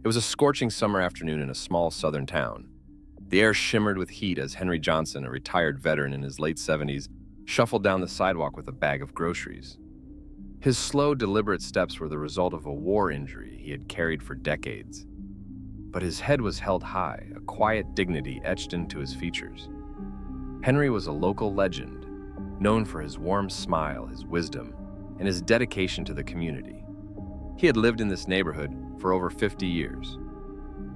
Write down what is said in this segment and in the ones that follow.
It was a scorching summer afternoon in a small southern town. The air shimmered with heat as Henry Johnson, a retired veteran in his late 70s, shuffled down the sidewalk with a bag of groceries. His slow, deliberate steps were the result of a war injury he had carried for decades. But his head was held high, a quiet dignity etched into his features. Henry was a local legend, known for his warm smile, his wisdom, and his dedication to the community. He had lived in this neighborhood for over 50 years.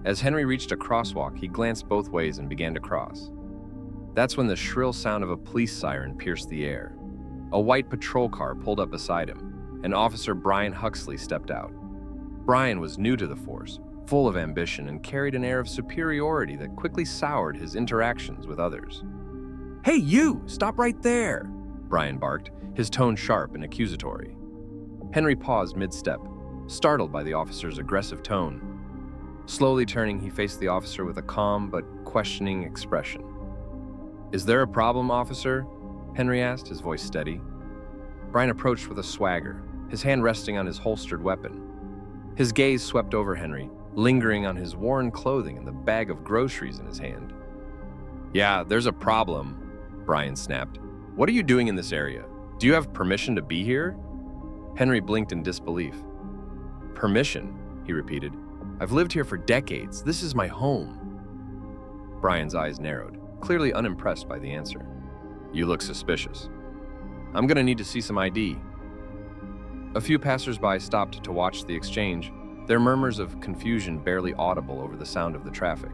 As Henry reached a crosswalk, he glanced both ways and began to cross. That's when the shrill sound of a police siren pierced the air. A white patrol car pulled up beside him, and Officer Brian Huxley stepped out. Brian was new to the force, full of ambition, and carried an air of superiority that quickly soured his interactions with others. "Hey, you! Stop right there!" Brian barked, his tone sharp and accusatory. Henry paused mid-step, startled by the officer's aggressive tone. Slowly turning, he faced the officer with a calm but questioning expression. "Is there a problem, officer?" Henry asked, his voice steady. Brian approached with a swagger, his hand resting on his holstered weapon. His gaze swept over Henry, lingering on his worn clothing and the bag of groceries in his hand. "Yeah, there's a problem," Brian snapped. "What are you doing in this area? Do you have permission to be here?" Henry blinked in disbelief. "Permission?" he repeated. "I've lived here for decades. This is my home." Brian's eyes narrowed, clearly unimpressed by the answer. "You look suspicious. I'm gonna need to see some ID." A few passersby stopped to watch the exchange, their murmurs of confusion barely audible over the sound of the traffic.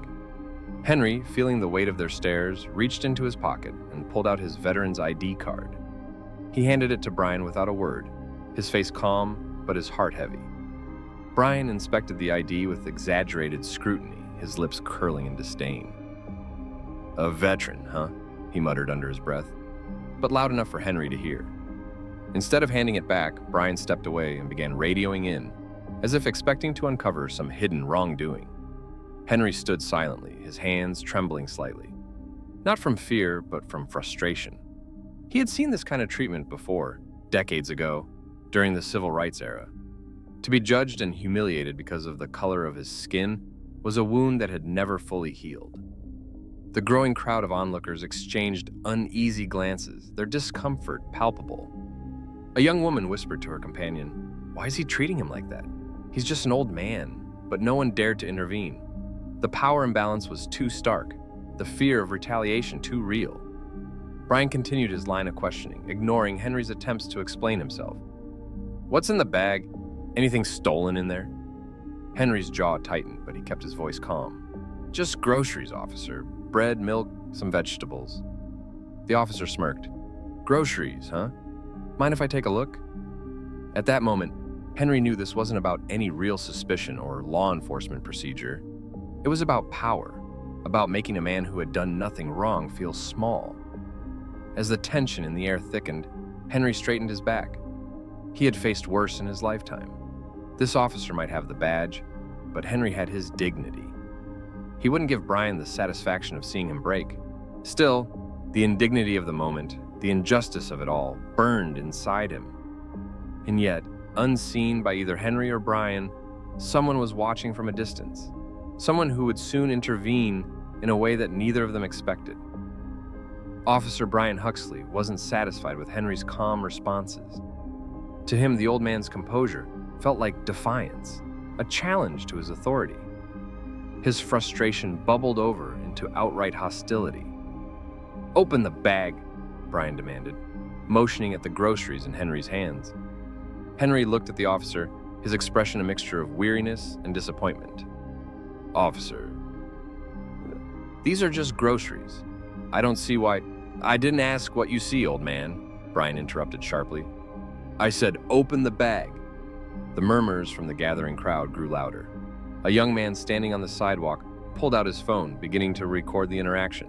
Henry, feeling the weight of their stares, reached into his pocket and pulled out his veteran's ID card. He handed it to Brian without a word, his face calm, but his heart heavy. Brian inspected the ID with exaggerated scrutiny, his lips curling in disdain. "A veteran, huh?" he muttered under his breath, but loud enough for Henry to hear. Instead of handing it back, Brian stepped away and began radioing in, as if expecting to uncover some hidden wrongdoing. Henry stood silently, his hands trembling slightly. Not from fear, but from frustration. He had seen this kind of treatment before, decades ago, during the civil rights era. To be judged and humiliated because of the color of his skin was a wound that had never fully healed. The growing crowd of onlookers exchanged uneasy glances, their discomfort palpable. A young woman whispered to her companion, "Why is he treating him like that? He's just an old man," but no one dared to intervene. The power imbalance was too stark, the fear of retaliation too real. Brian continued his line of questioning, ignoring Henry's attempts to explain himself. "What's in the bag? Anything stolen in there?" Henry's jaw tightened, but he kept his voice calm. "Just groceries, officer. Bread, milk, some vegetables." The officer smirked. "Groceries, huh? Mind if I take a look?" At that moment, Henry knew this wasn't about any real suspicion or law enforcement procedure. It was about power, about making a man who had done nothing wrong feel small. As the tension in the air thickened, Henry straightened his back. He had faced worse in his lifetime. This officer might have the badge, but Henry had his dignity. He wouldn't give Brian the satisfaction of seeing him break. Still, the indignity of the moment, the injustice of it all, burned inside him. And yet, unseen by either Henry or Brian, someone was watching from a distance. Someone who would soon intervene in a way that neither of them expected. Officer Brian Huxley wasn't satisfied with Henry's calm responses. To him, the old man's composure felt like defiance, a challenge to his authority. His frustration bubbled over into outright hostility. "Open the bag," Brian demanded, motioning at the groceries in Henry's hands. Henry looked at the officer, his expression a mixture of weariness and disappointment. "Officer, these are just groceries. I don't see why—" "I didn't ask what you see, old man," Brian interrupted sharply. "I said open the bag." The murmurs from the gathering crowd grew louder. A young man standing on the sidewalk pulled out his phone, beginning to record the interaction.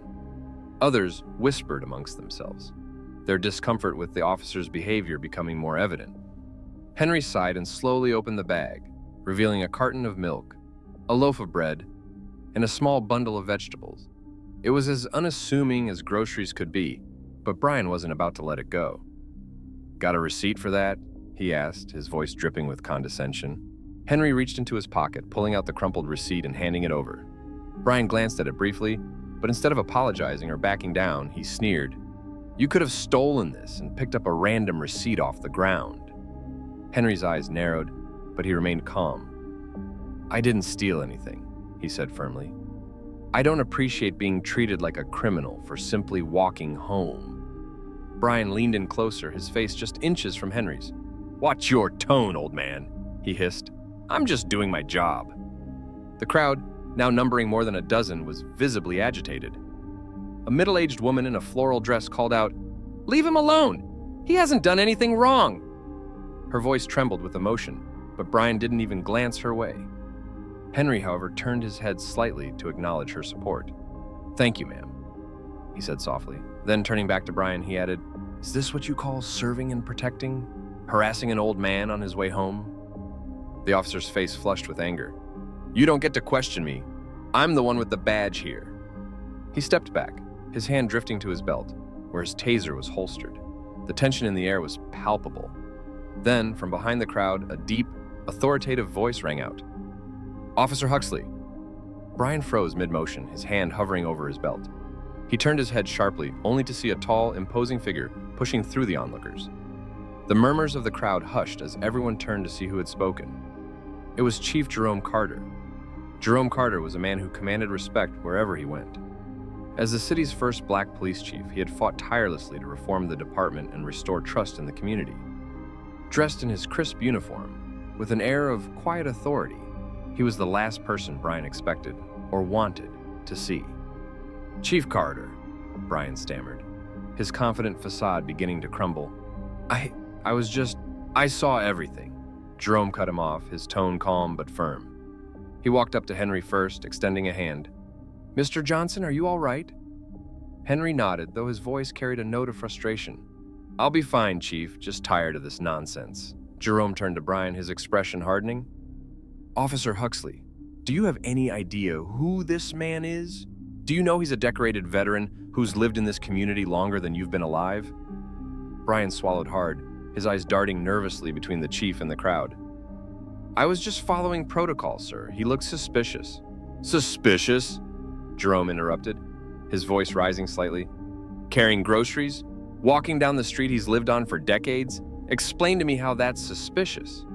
Others whispered amongst themselves, their discomfort with the officer's behavior becoming more evident. Henry sighed and slowly opened the bag, revealing a carton of milk, a loaf of bread, and a small bundle of vegetables. It was as unassuming as groceries could be, but Brian wasn't about to let it go. "Got a receipt for that?" he asked, his voice dripping with condescension. Henry reached into his pocket, pulling out the crumpled receipt and handing it over. Brian glanced at it briefly, but instead of apologizing or backing down, he sneered. "You could have stolen this and picked up a random receipt off the ground." Henry's eyes narrowed, but he remained calm. "I didn't steal anything," he said firmly. "I don't appreciate being treated like a criminal for simply walking home." Brian leaned in closer, his face just inches from Henry's. "Watch your tone, old man," he hissed. "I'm just doing my job." The crowd, now numbering more than a dozen, was visibly agitated. A middle-aged woman in a floral dress called out, "Leave him alone! He hasn't done anything wrong!" Her voice trembled with emotion, but Brian didn't even glance her way. Henry, however, turned his head slightly to acknowledge her support. "Thank you, ma'am," he said softly. Then, turning back to Brian, he added, "Is this what you call serving and protecting? Harassing an old man on his way home?" The officer's face flushed with anger. "You don't get to question me. I'm the one with the badge here." He stepped back, his hand drifting to his belt, where his taser was holstered. The tension in the air was palpable. Then, from behind the crowd, a deep, authoritative voice rang out. "Officer Huxley." Brian froze mid-motion, his hand hovering over his belt. He turned his head sharply, only to see a tall, imposing figure pushing through the onlookers. The murmurs of the crowd hushed as everyone turned to see who had spoken. It was Chief Jerome Carter. Jerome Carter was a man who commanded respect wherever he went. As the city's first black police chief, he had fought tirelessly to reform the department and restore trust in the community. Dressed in his crisp uniform, with an air of quiet authority, he was the last person Brian expected, or wanted, to see. "Chief Carter," Brian stammered, his confident facade beginning to crumble. I saw everything." Jerome cut him off, his tone calm but firm. He walked up to Henry first, extending a hand. "Mr. Johnson, are you all right?" Henry nodded, though his voice carried a note of frustration. "I'll be fine, Chief, just tired of this nonsense." Jerome turned to Brian, his expression hardening. "Officer Huxley, do you have any idea who this man is? Do you know he's a decorated veteran who's lived in this community longer than you've been alive?" Brian swallowed hard, his eyes darting nervously between the chief and the crowd. "I was just following protocol, sir. He looked suspicious." "Suspicious?" Jerome interrupted, his voice rising slightly. "Carrying groceries? Walking down the street he's lived on for decades? Explain to me how that's suspicious."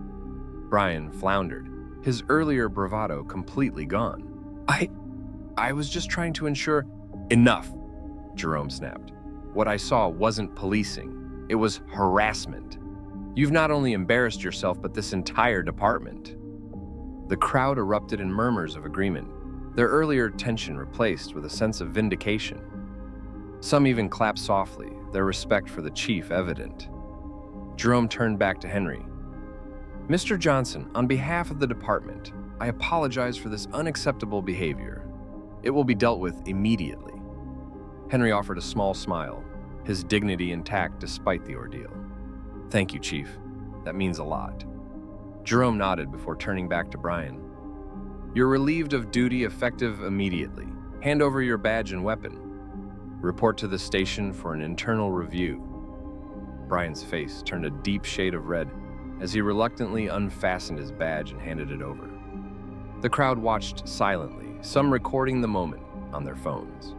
Brian floundered, his earlier bravado completely gone. I was just trying to ensure—" "Enough," Jerome snapped. "What I saw wasn't policing. It was harassment. You've not only embarrassed yourself, but this entire department." The crowd erupted in murmurs of agreement, their earlier tension replaced with a sense of vindication. Some even clapped softly, their respect for the chief evident. Jerome turned back to Henry. "Mr. Johnson, on behalf of the department, I apologize for this unacceptable behavior. It will be dealt with immediately." Henry offered a small smile, his dignity intact despite the ordeal. "Thank you, Chief. That means a lot." Jerome nodded before turning back to Brian. "You're relieved of duty effective immediately. Hand over your badge and weapon. Report to the station for an internal review." Brian's face turned a deep shade of red as he reluctantly unfastened his badge and handed it over. The crowd watched silently, some recording the moment on their phones.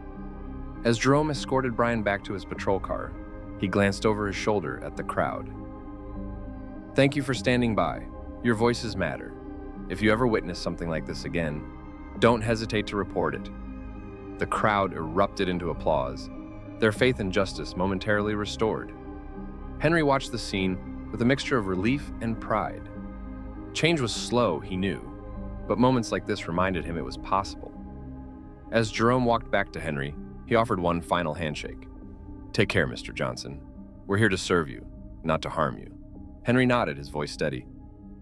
As Jerome escorted Brian back to his patrol car, he glanced over his shoulder at the crowd. "Thank you for standing by. Your voices matter. If you ever witness something like this again, don't hesitate to report it." The crowd erupted into applause, their faith in justice momentarily restored. Henry watched the scene with a mixture of relief and pride. Change was slow, he knew, but moments like this reminded him it was possible. As Jerome walked back to Henry, he offered one final handshake. "Take care, Mr. Johnson. We're here to serve you, not to harm you." Henry nodded, his voice steady.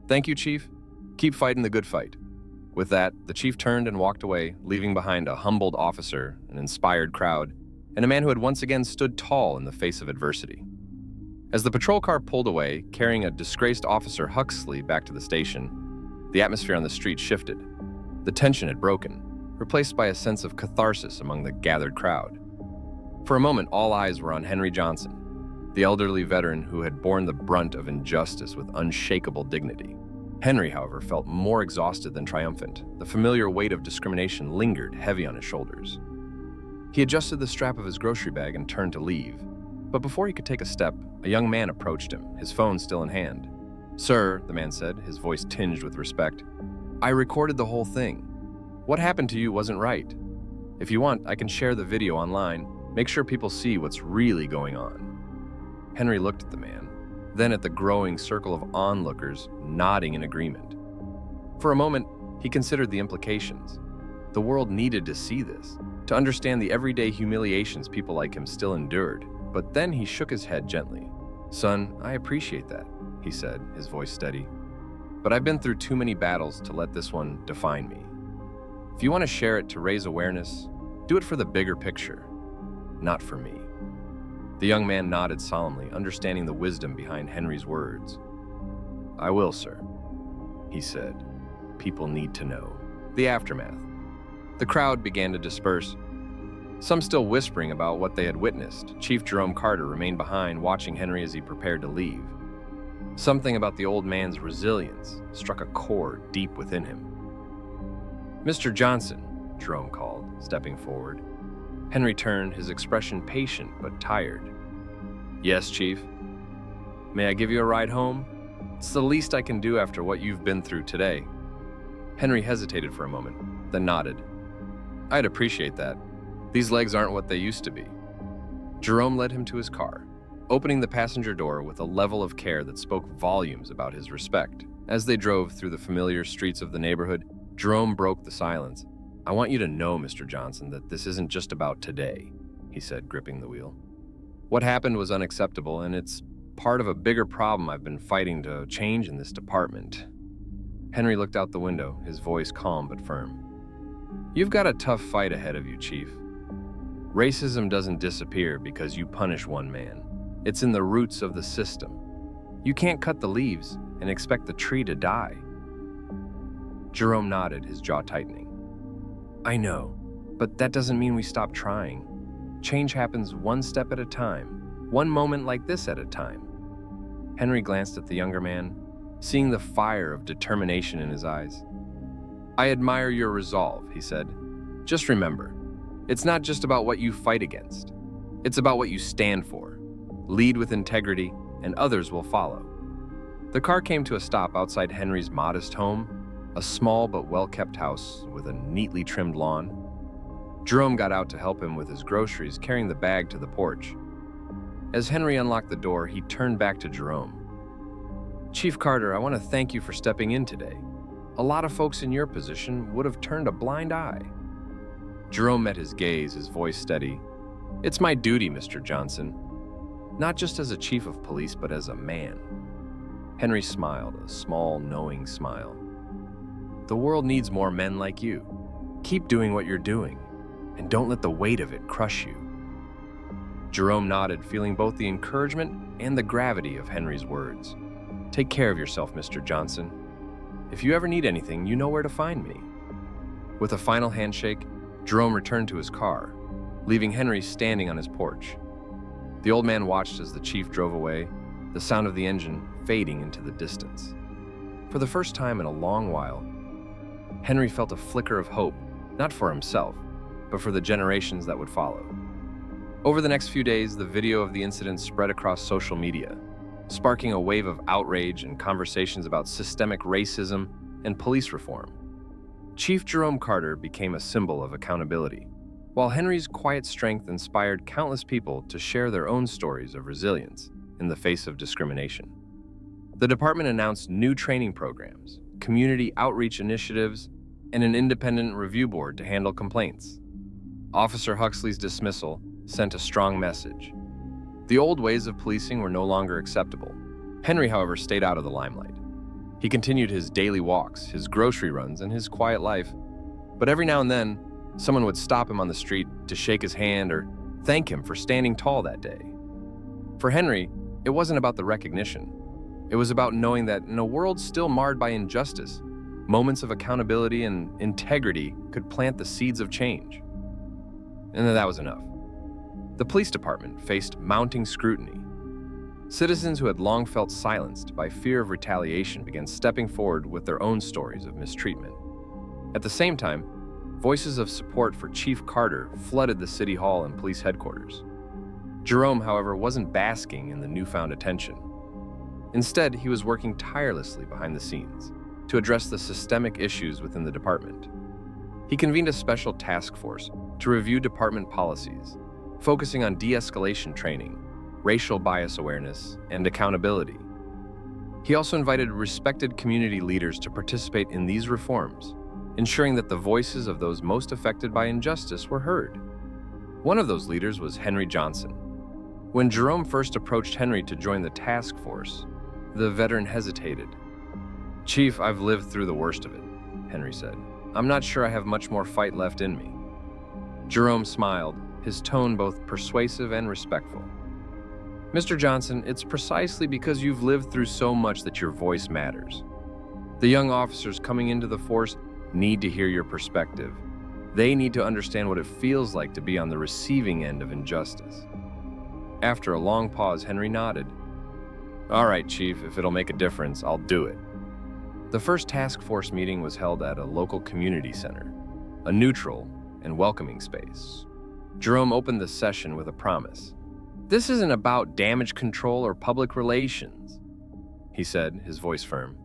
"Thank you, Chief. Keep fighting the good fight." With that, the chief turned and walked away, leaving behind a humbled officer, an inspired crowd, and a man who had once again stood tall in the face of adversity. As the patrol car pulled away, carrying a disgraced Officer Huxley back to the station, the atmosphere on the street shifted. The tension had broken, replaced by a sense of catharsis among the gathered crowd. For a moment, all eyes were on Henry Johnson, the elderly veteran who had borne the brunt of injustice with unshakable dignity. Henry, however, felt more exhausted than triumphant. The familiar weight of discrimination lingered heavy on his shoulders. He adjusted the strap of his grocery bag and turned to leave. But before he could take a step, a young man approached him, his phone still in hand. "Sir," the man said, his voice tinged with respect, "I recorded the whole thing. What happened to you wasn't right. If you want, I can share the video online. Make sure people see what's really going on." Henry looked at the man, then at the growing circle of onlookers, nodding in agreement. For a moment, he considered the implications. The world needed to see this, to understand the everyday humiliations people like him still endured. But then he shook his head gently. "Son, I appreciate that," he said, his voice steady. "But I've been through too many battles to let this one define me. If you want to share it to raise awareness, do it for the bigger picture, not for me." The young man nodded solemnly, understanding the wisdom behind Henry's words. "I will, sir," he said. "People need to know." The aftermath. The crowd began to disperse, some still whispering about what they had witnessed. Chief Jerome Carter remained behind, watching Henry as he prepared to leave. Something about the old man's resilience struck a chord deep within him. "Mr. Johnson," Jerome called, stepping forward. Henry turned, his expression patient but tired. "Yes, Chief. May I give you a ride home? It's the least I can do after what you've been through today." Henry hesitated for a moment, then nodded. "I'd appreciate that. These legs aren't what they used to be." Jerome led him to his car, opening the passenger door with a level of care that spoke volumes about his respect. As they drove through the familiar streets of the neighborhood, Jerome broke the silence. "I want you to know, Mr. Johnson, that this isn't just about today," he said, gripping the wheel. "What happened was unacceptable, and it's part of a bigger problem I've been fighting to change in this department." Henry looked out the window, his voice calm but firm. "You've got a tough fight ahead of you, Chief. Racism doesn't disappear because you punish one man. It's in the roots of the system. You can't cut the leaves and expect the tree to die." Jerome nodded, his jaw tightening. "I know, but that doesn't mean we stop trying. Change happens one step at a time, one moment like this at a time." Henry glanced at the younger man, seeing the fire of determination in his eyes. "I admire your resolve," he said. "Just remember, it's not just about what you fight against. It's about what you stand for. Lead with integrity, and others will follow." The car came to a stop outside Henry's modest home, a small but well-kept house with a neatly trimmed lawn. Jerome got out to help him with his groceries, carrying the bag to the porch. As Henry unlocked the door, he turned back to Jerome. "Chief Carter, I want to thank you for stepping in today. A lot of folks in your position would have turned a blind eye." Jerome met his gaze, his voice steady. "It's my duty, Mr. Johnson. Not just as a chief of police, but as a man." Henry smiled, a small, knowing smile. "The world needs more men like you. Keep doing what you're doing, and don't let the weight of it crush you." Jerome nodded, feeling both the encouragement and the gravity of Henry's words. "Take care of yourself, Mr. Johnson. If you ever need anything, you know where to find me." With a final handshake, Jerome returned to his car, leaving Henry standing on his porch. The old man watched as the chief drove away, the sound of the engine fading into the distance. For the first time in a long while, Henry felt a flicker of hope, not for himself, but for the generations that would follow. Over the next few days, the video of the incident spread across social media, sparking a wave of outrage and conversations about systemic racism and police reform. Chief Jerome Carter became a symbol of accountability, while Henry's quiet strength inspired countless people to share their own stories of resilience in the face of discrimination. The department announced new training programs, community outreach initiatives, and an independent review board to handle complaints. Officer Huxley's dismissal sent a strong message. The old ways of policing were no longer acceptable. Henry, however, stayed out of the limelight. He continued his daily walks, his grocery runs, and his quiet life. But every now and then, someone would stop him on the street to shake his hand or thank him for standing tall that day. For Henry, it wasn't about the recognition. It was about knowing that in a world still marred by injustice, moments of accountability and integrity could plant the seeds of change. And that was enough. The police department faced mounting scrutiny. Citizens who had long felt silenced by fear of retaliation began stepping forward with their own stories of mistreatment. At the same time, voices of support for Chief Carter flooded the city hall and police headquarters. Jerome, however, wasn't basking in the newfound attention. Instead, he was working tirelessly behind the scenes to address the systemic issues within the department. He convened a special task force to review department policies, focusing on de-escalation training, racial bias awareness, and accountability. He also invited respected community leaders to participate in these reforms, ensuring that the voices of those most affected by injustice were heard. One of those leaders was Henry Johnson. When Jerome first approached Henry to join the task force, the veteran hesitated. "Chief, I've lived through the worst of it," Henry said. "I'm not sure I have much more fight left in me." Jerome smiled, his tone both persuasive and respectful. "Mr. Johnson, it's precisely because you've lived through so much that your voice matters. The young officers coming into the force need to hear your perspective. They need to understand what it feels like to be on the receiving end of injustice." After a long pause, Henry nodded. "All right, Chief, if it'll make a difference, I'll do it." The first task force meeting was held at a local community center, a neutral and welcoming space. Jerome opened the session with a promise. "This isn't about damage control or public relations," he said, his voice firm.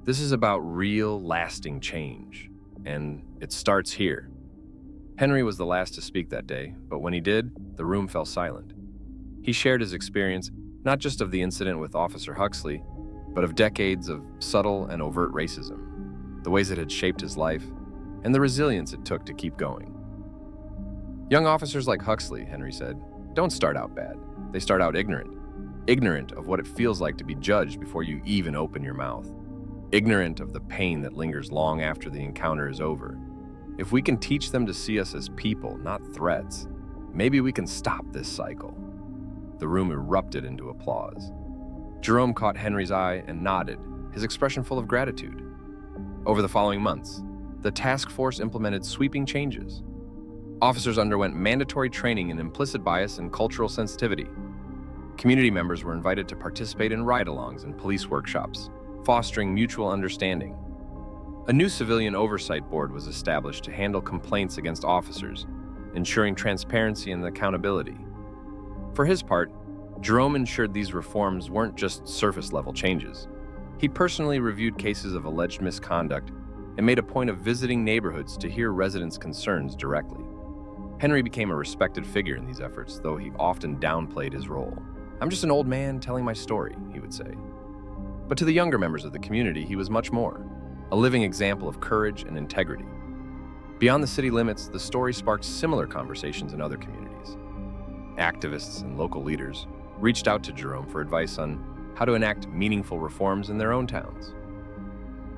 "This is about real, lasting change, and it starts here." Henry was the last to speak that day, but when he did, the room fell silent. He shared his experience, not just of the incident with Officer Huxley, but of decades of subtle and overt racism, the ways it had shaped his life, and the resilience it took to keep going. "Young officers like Huxley," Henry said, "don't start out bad. They start out ignorant of what it feels like to be judged before you even open your mouth, ignorant of the pain that lingers long after the encounter is over. If we can teach them to see us as people, not threats, maybe we can stop this cycle." The room erupted into applause. Jerome caught Henry's eye and nodded, his expression full of gratitude. Over the following months, the task force implemented sweeping changes. Officers underwent mandatory training in implicit bias and cultural sensitivity. Community members were invited to participate in ride-alongs and police workshops, fostering mutual understanding. A new civilian oversight board was established to handle complaints against officers, ensuring transparency and accountability. For his part, Jerome ensured these reforms weren't just surface-level changes. He personally reviewed cases of alleged misconduct and made a point of visiting neighborhoods to hear residents' concerns directly. Henry became a respected figure in these efforts, though he often downplayed his role. "I'm just an old man telling my story," he would say. But to the younger members of the community, he was much more, a living example of courage and integrity. Beyond the city limits, the story sparked similar conversations in other communities. Activists and local leaders reached out to Jerome for advice on how to enact meaningful reforms in their own towns.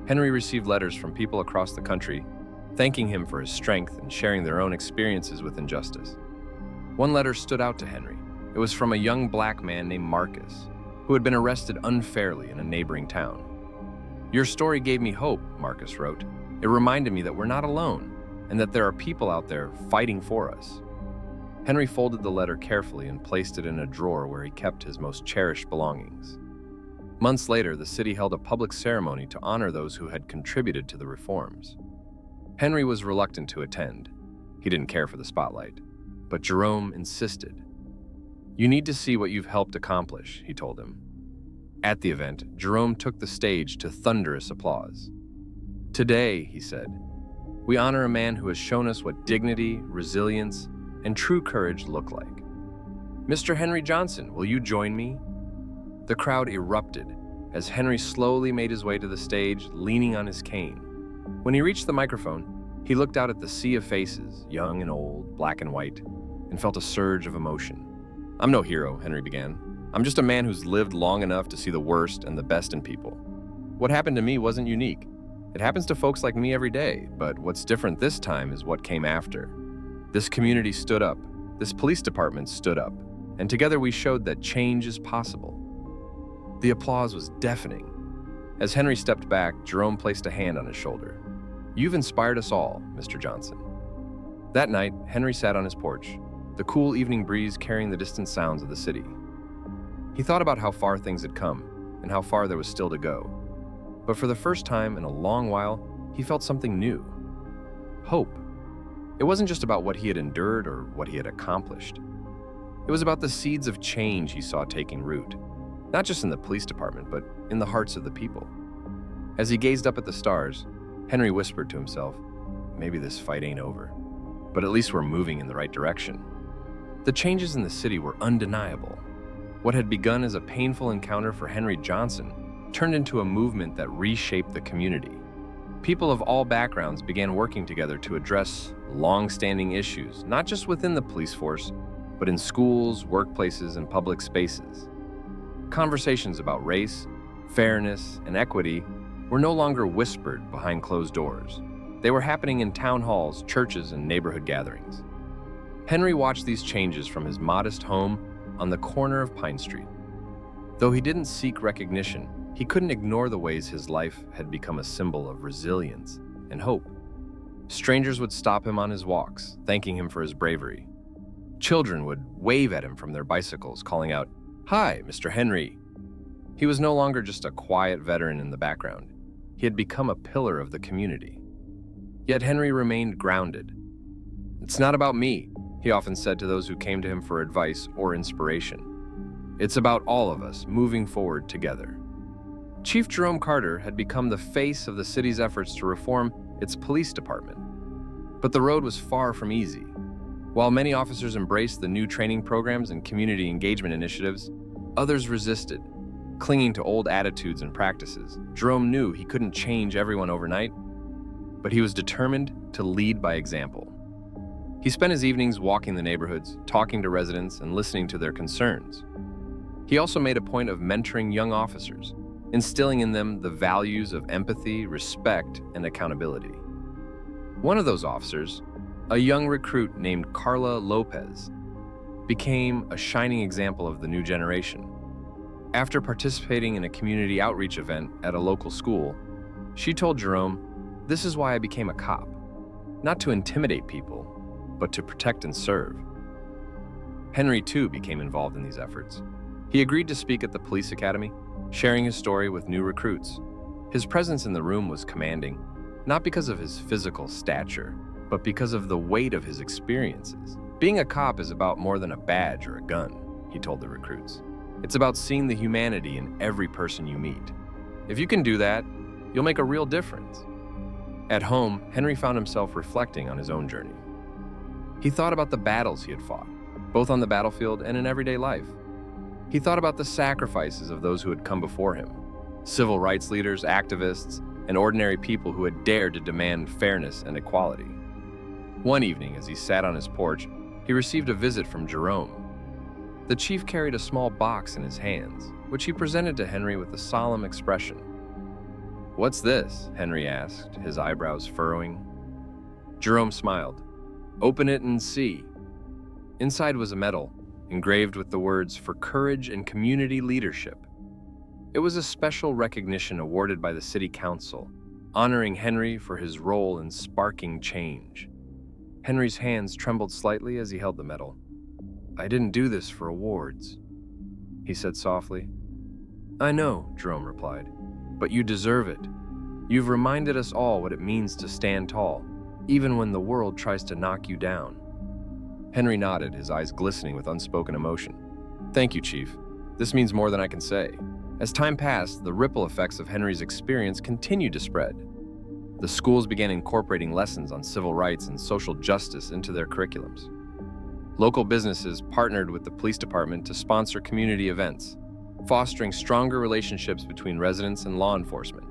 Henry received letters from people across the country thanking him for his strength and sharing their own experiences with injustice. One letter stood out to Henry. It was from a young black man named Marcus, who had been arrested unfairly in a neighboring town. "Your story gave me hope," Marcus wrote. "It reminded me that we're not alone and that there are people out there fighting for us." Henry folded the letter carefully and placed it in a drawer where he kept his most cherished belongings. Months later, the city held a public ceremony to honor those who had contributed to the reforms. Henry was reluctant to attend. He didn't care for the spotlight. But Jerome insisted. "You need to see what you've helped accomplish," he told him. At the event, Jerome took the stage to thunderous applause. "Today," he said, "we honor a man who has shown us what dignity, resilience, and true courage look like. Mr. Henry Johnson, will you join me?" The crowd erupted as Henry slowly made his way to the stage, leaning on his cane. When he reached the microphone, he looked out at the sea of faces, young and old, black and white, and felt a surge of emotion. "I'm no hero," Henry began. "I'm just a man who's lived long enough to see the worst and the best in people. What happened to me wasn't unique. It happens to folks like me every day, but what's different this time is what came after. This community stood up, this police department stood up, and together we showed that change is possible." The applause was deafening. As Henry stepped back, Jerome placed a hand on his shoulder. "You've inspired us all, Mr. Johnson." That night, Henry sat on his porch, the cool evening breeze carrying the distant sounds of the city. He thought about how far things had come and how far there was still to go. But for the first time in a long while, he felt something new. Hope. It wasn't just about what he had endured or what he had accomplished. It was about the seeds of change he saw taking root, not just in the police department, but in the hearts of the people. As he gazed up at the stars, Henry whispered to himself, maybe this fight ain't over, but at least we're moving in the right direction. The changes in the city were undeniable. What had begun as a painful encounter for Henry Johnson turned into a movement that reshaped the community. People of all backgrounds began working together to address long-standing issues, not just within the police force, but in schools, workplaces, and public spaces. Conversations about race, fairness, and equity were no longer whispered behind closed doors. They were happening in town halls, churches, and neighborhood gatherings. Henry watched these changes from his modest home on the corner of Pine Street. Though he didn't seek recognition, he couldn't ignore the ways his life had become a symbol of resilience and hope. Strangers would stop him on his walks, thanking him for his bravery. Children would wave at him from their bicycles, calling out, "Hi, Mr. Henry." He was no longer just a quiet veteran in the background. He had become a pillar of the community. Yet Henry remained grounded. "It's not about me," he often said to those who came to him for advice or inspiration. "It's about all of us moving forward together." Chief Jerome Carter had become the face of the city's efforts to reform its police department. But the road was far from easy. While many officers embraced the new training programs and community engagement initiatives, others resisted, clinging to old attitudes and practices. Jerome knew he couldn't change everyone overnight, but he was determined to lead by example. He spent his evenings walking the neighborhoods, talking to residents, and listening to their concerns. He also made a point of mentoring young officers, instilling in them the values of empathy, respect, and accountability. One of those officers, a young recruit named Carla Lopez, became a shining example of the new generation. After participating in a community outreach event at a local school, she told Jerome, "This is why I became a cop. Not to intimidate people, but to protect and serve." Henry, too, became involved in these efforts. He agreed to speak at the police academy, sharing his story with new recruits. His presence in the room was commanding, not because of his physical stature, but because of the weight of his experiences. "Being a cop is about more than a badge or a gun," he told the recruits. "It's about seeing the humanity in every person you meet. If you can do that, you'll make a real difference." At home, Henry found himself reflecting on his own journey. He thought about the battles he had fought, both on the battlefield and in everyday life. He thought about the sacrifices of those who had come before him, civil rights leaders, activists, and ordinary people who had dared to demand fairness and equality. One evening, as he sat on his porch, he received a visit from Jerome. The chief carried a small box in his hands, which he presented to Henry with a solemn expression. "What's this?" Henry asked, his eyebrows furrowing. Jerome smiled. "Open it and see." Inside was a medal, engraved with the words, "For courage and community leadership." It was a special recognition awarded by the city council, honoring Henry for his role in sparking change. Henry's hands trembled slightly as he held the medal. "I didn't do this for awards," he said softly. "I know," Jerome replied, "but you deserve it. You've reminded us all what it means to stand tall, even when the world tries to knock you down." Henry nodded, his eyes glistening with unspoken emotion. "Thank you, Chief. This means more than I can say." As time passed, the ripple effects of Henry's experience continued to spread. The schools began incorporating lessons on civil rights and social justice into their curriculums. Local businesses partnered with the police department to sponsor community events, fostering stronger relationships between residents and law enforcement.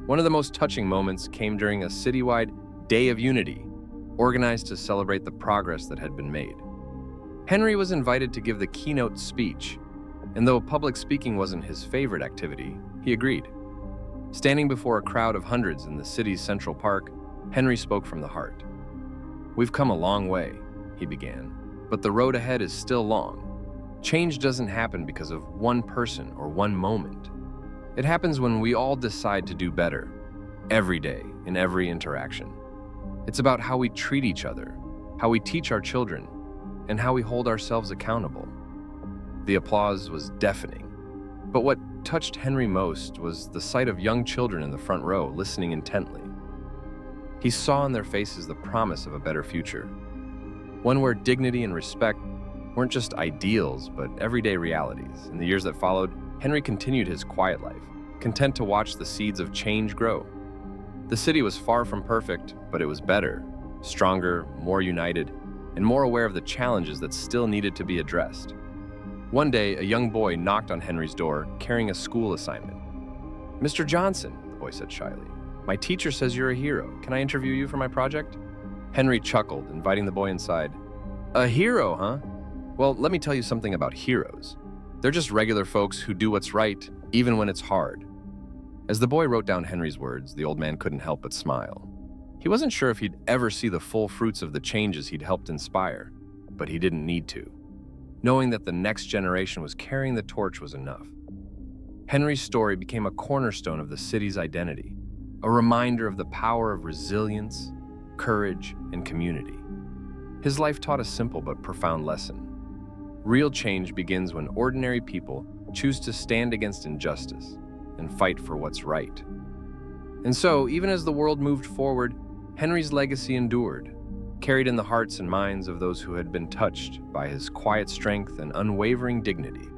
One of the most touching moments came during a citywide Day of Unity, organized to celebrate the progress that had been made. Henry was invited to give the keynote speech, and though public speaking wasn't his favorite activity, he agreed. Standing before a crowd of hundreds in the city's Central Park, Henry spoke from the heart. "We've come a long way," he began, "but the road ahead is still long. Change doesn't happen because of one person or one moment. It happens when we all decide to do better, every day, in every interaction. It's about how we treat each other, how we teach our children, and how we hold ourselves accountable." The applause was deafening. But what touched Henry most was the sight of young children in the front row listening intently. He saw in their faces the promise of a better future, one where dignity and respect weren't just ideals, but everyday realities. In the years that followed, Henry continued his quiet life, content to watch the seeds of change grow. The city was far from perfect, but it was better, stronger, more united, and more aware of the challenges that still needed to be addressed. One day, a young boy knocked on Henry's door, carrying a school assignment. "Mr. Johnson," the boy said shyly, "my teacher says you're a hero. Can I interview you for my project?" Henry chuckled, inviting the boy inside. "A hero, huh? Well, let me tell you something about heroes. They're just regular folks who do what's right, even when it's hard." As the boy wrote down Henry's words, the old man couldn't help but smile. He wasn't sure if he'd ever see the full fruits of the changes he'd helped inspire, but he didn't need to. Knowing that the next generation was carrying the torch was enough. Henry's story became a cornerstone of the city's identity, a reminder of the power of resilience, courage, and community. His life taught a simple but profound lesson. Real change begins when ordinary people choose to stand against injustice and fight for what's right. And so, even as the world moved forward, Henry's legacy endured, carried in the hearts and minds of those who had been touched by his quiet strength and unwavering dignity.